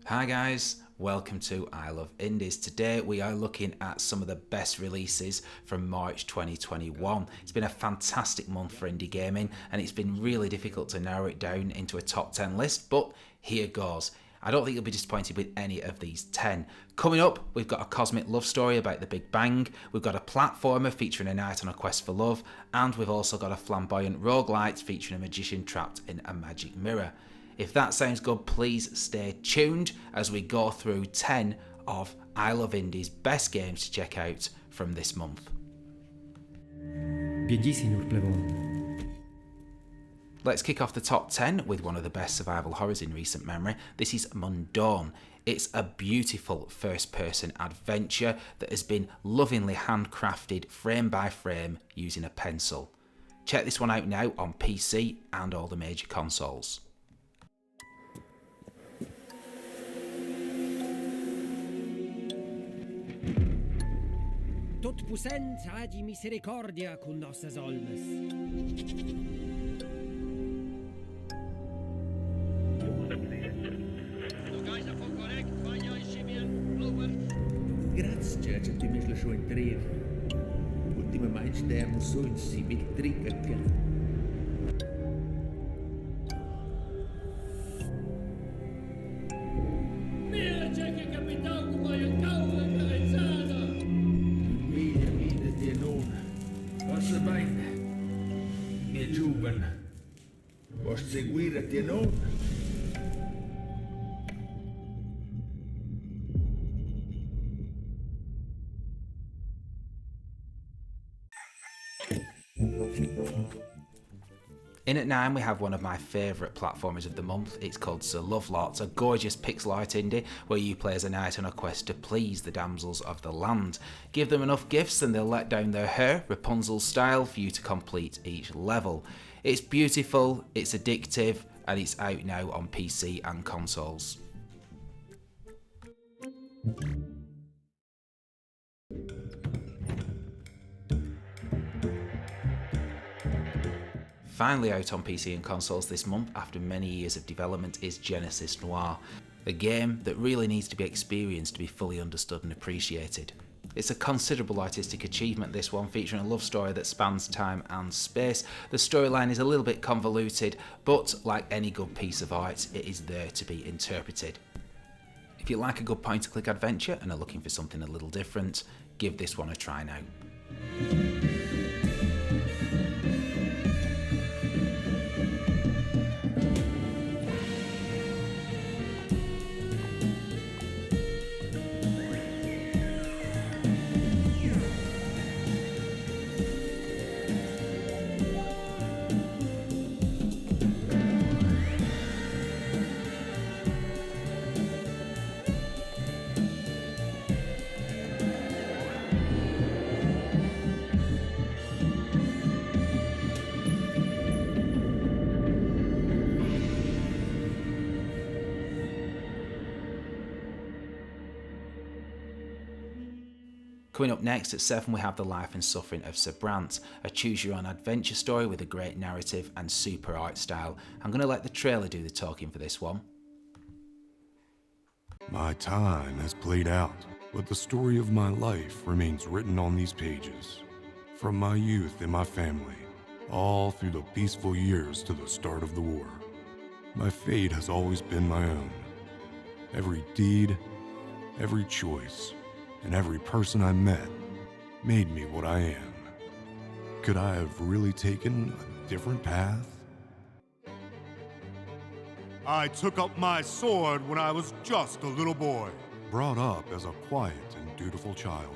Hi guys, welcome to I Love Indies. Today we are looking at some of the best releases from March 2021. It's been a fantastic month for indie gaming and it's been really difficult to narrow it down into a top 10 list, but here goes. I don't think you'll be disappointed with any of these 10. Coming up, we've got a cosmic love story about the Big Bang, we've got a platformer featuring a knight on a quest for love, and we've also got a flamboyant roguelite featuring a magician trapped in a magic mirror. If that sounds good, please stay tuned as we go through 10 of I Love Indies' best games to check out from this month. Let's kick off the top 10 with one of the best survival horrors in recent memory. This is Mundaun. It's a beautiful first-person adventure that has been lovingly handcrafted frame by frame using a pencil. Check this one out now on PC and all the major consoles. Tot possent hagi misericordia con nossas almas. Grazie, že ti mi šlo entrar. Ultimamente temos sonhos se me triga cá. Mira, che capitão com uma calma cabeçada. Minha vida de novo. Posso bem. Minha jovem. Posso seguir até novo. In at 9 we have one of my favourite platformers of the month. It's called Lovelot, a gorgeous pixel art indie where you play as a knight on a quest to please the damsels of the land. Give them enough gifts and they'll let down their hair, Rapunzel style, for you to complete each level. It's beautiful, it's addictive, and it's out now on PC and consoles. Finally out on PC and consoles this month after many years of development is Genesis Noir, a game that really needs to be experienced to be fully understood and appreciated. It's a considerable artistic achievement, this one, featuring a love story that spans time and space. The storyline is a little bit convoluted, but like any good piece of art, it is there to be interpreted. If you like a good point-and-click adventure and are looking for something a little different, give this one a try now. Coming up next at 7 we have the life and suffering of Sir Brante, a choose-your-own adventure story with a great narrative and super art style. I'm going to let the trailer do the talking for this one. My time has played out, but the story of my life remains written on these pages. From my youth in my family, all through the peaceful years to the start of the war. My fate has always been my own. Every deed, every choice, and every person I met made me what I am. Could I have really taken a different path? I took up my sword when I was just a little boy, brought up as a quiet and dutiful child.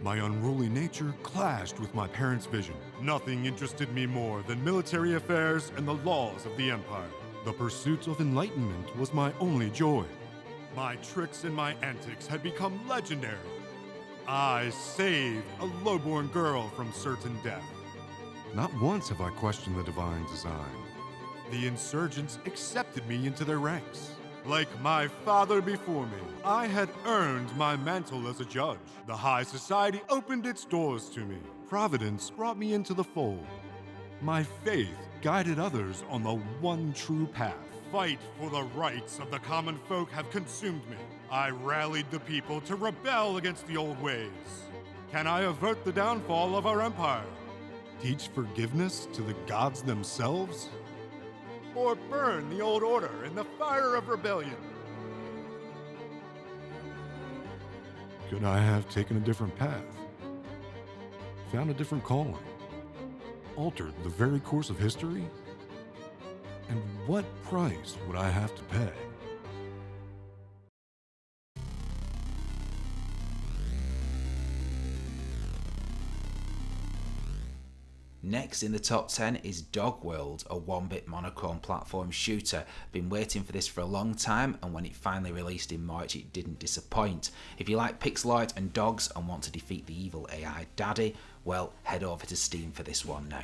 My unruly nature clashed with my parents' vision. Nothing interested me more than military affairs and the laws of the Empire. The pursuit of enlightenment was my only joy. My tricks and my antics had become legendary. I saved a lowborn girl from certain death. Not once have I questioned the divine design. The insurgents accepted me into their ranks. Like my father before me, I had earned my mantle as a judge. The high society opened its doors to me. Providence brought me into the fold. My faith guided others on the one true path. fight for the rights of the common folk have consumed me. I rallied the people to rebel against the old ways. Can I avert the downfall of our empire? Teach forgiveness to the gods themselves? Or burn the old order in the fire of rebellion? Could I have taken a different path? Found a different calling? Altered the very course of history? And what price would I have to pay? Next in the top 10 is Dogworld, a 1-bit monochrome platform shooter. Been waiting for this for a long time, and when it finally released in March it didn't disappoint. If you like pixel art and dogs and want to defeat the evil AI daddy, well, head over to Steam for this one now.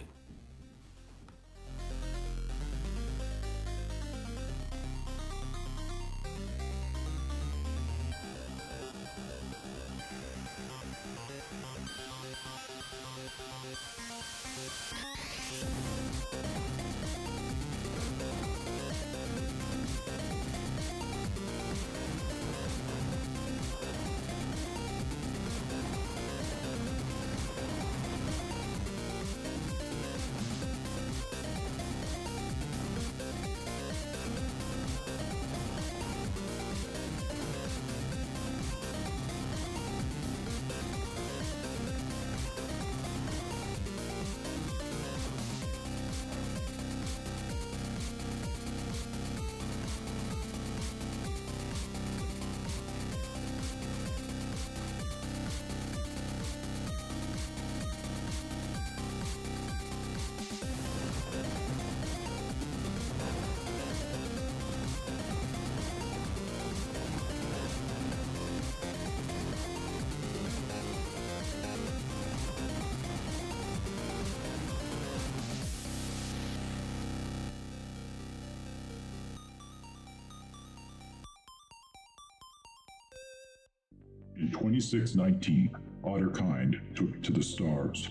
In 2619, Otter kind took to the stars.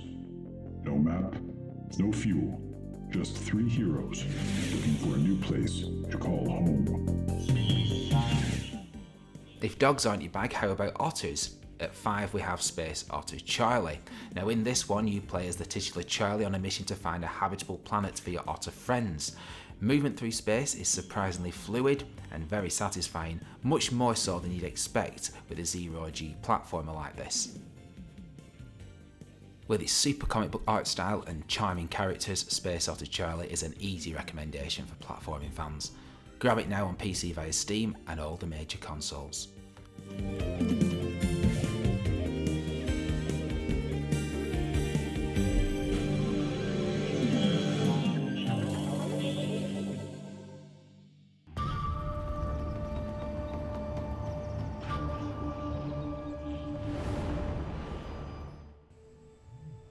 No map, no fuel, just 3 heroes looking for a new place to call home. If dogs aren't your bag, how about otters? At 5 we have Space Otter Charlie. Now in this one you play as the titular Charlie on a mission to find a habitable planet for your otter friends. Movement through space is surprisingly fluid and very satisfying, much more so than you'd expect with a zero-G platformer like this. With its super comic book art style and charming characters, Space Otter Charlie is an easy recommendation for platforming fans. Grab it now on PC via Steam and all the major consoles.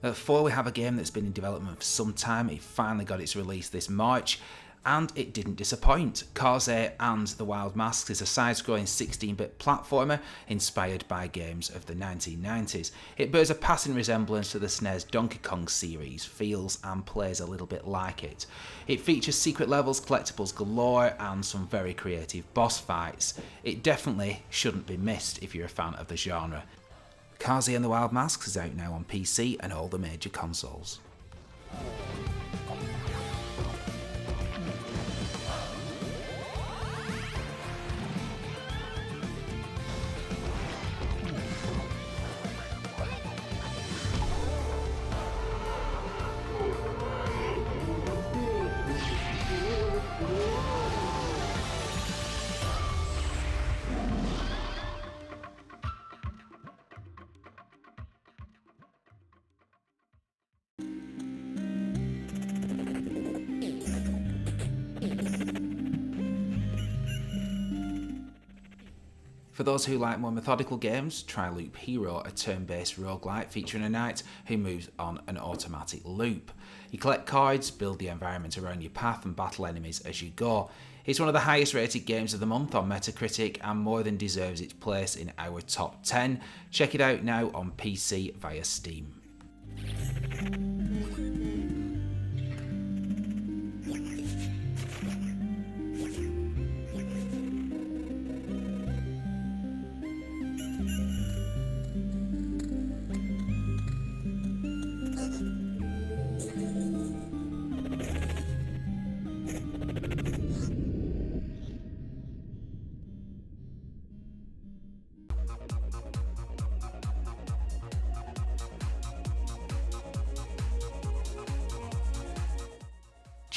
At 4 we have a game that's been in development for some time. It finally got its release this March, and it didn't disappoint. Kaze and the Wild Masks is a side-scrolling 16-bit platformer inspired by games of the 1990s. It bears a passing resemblance to the SNES Donkey Kong series, feels and plays a little bit like it. It features secret levels, collectibles galore, and some very creative boss fights. It definitely shouldn't be missed if you're a fan of the genre. Kaze and the Wild Masks is out now on PC and all the major consoles. For those who like more methodical games, try Loop Hero, a turn-based roguelite featuring a knight who moves on an automatic loop. You collect cards, build the environment around your path and battle enemies as you go. It's one of the highest rated games of the month on Metacritic and more than deserves its place in our top 10. Check it out now on PC via Steam.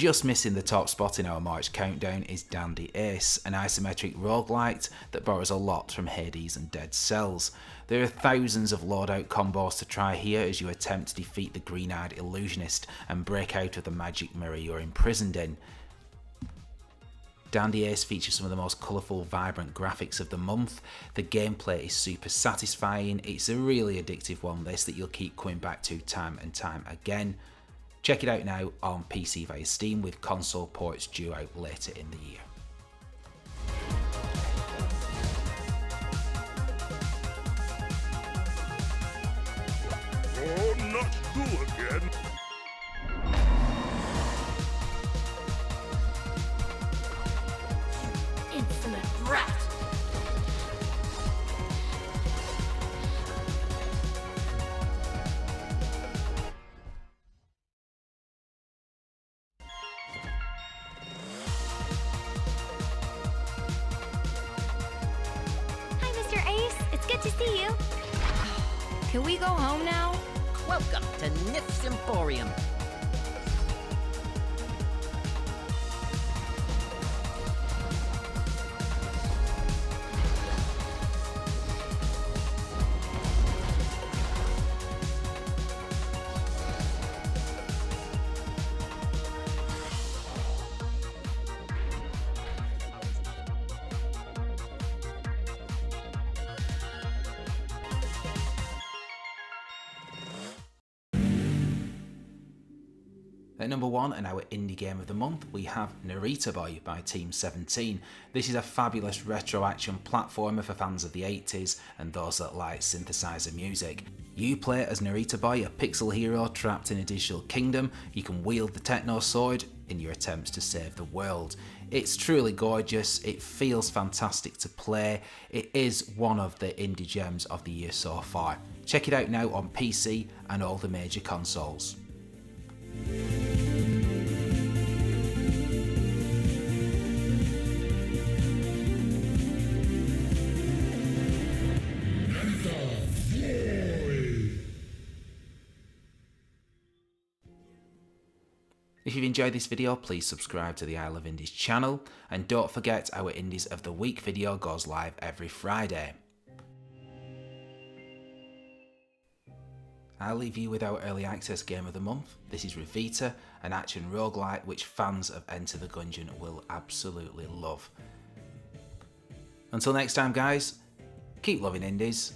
Just missing the top spot in our March countdown is Dandy Ace, an isometric roguelite that borrows a lot from Hades and Dead Cells. There are thousands of loadout combos to try here as you attempt to defeat the green-eyed illusionist and break out of the magic mirror you're imprisoned in. Dandy Ace features some of the most colourful, vibrant graphics of the month. The gameplay is super satisfying. It's a really addictive one, this, that you'll keep coming back to time and time again. Check it out now on PC via Steam, with console ports due out later in the year. Oh, not you again. Insolent brat! Hi, Mr. Ace. It's good to see you. Can we go home now? Welcome to Nif's Emporium. At number 1 and our indie game of the month, we have Narita Boy by Team 17. This is a fabulous retro action platformer for fans of the 80s and those that like synthesizer music. You play as Narita Boy, a pixel hero trapped in a digital kingdom. You can wield the techno sword in your attempts to save the world. It's truly gorgeous, it feels fantastic to play, it is one of the indie gems of the year so far. Check it out now on PC and all the major consoles. If you've enjoyed this video, please subscribe to the I Love Indies channel, and don't forget our Indies of the Week video goes live every Friday. I'll leave you with our early access game of the month. This is Revita, an action roguelite which fans of Enter the Gungeon will absolutely love. Until next time guys, keep loving indies,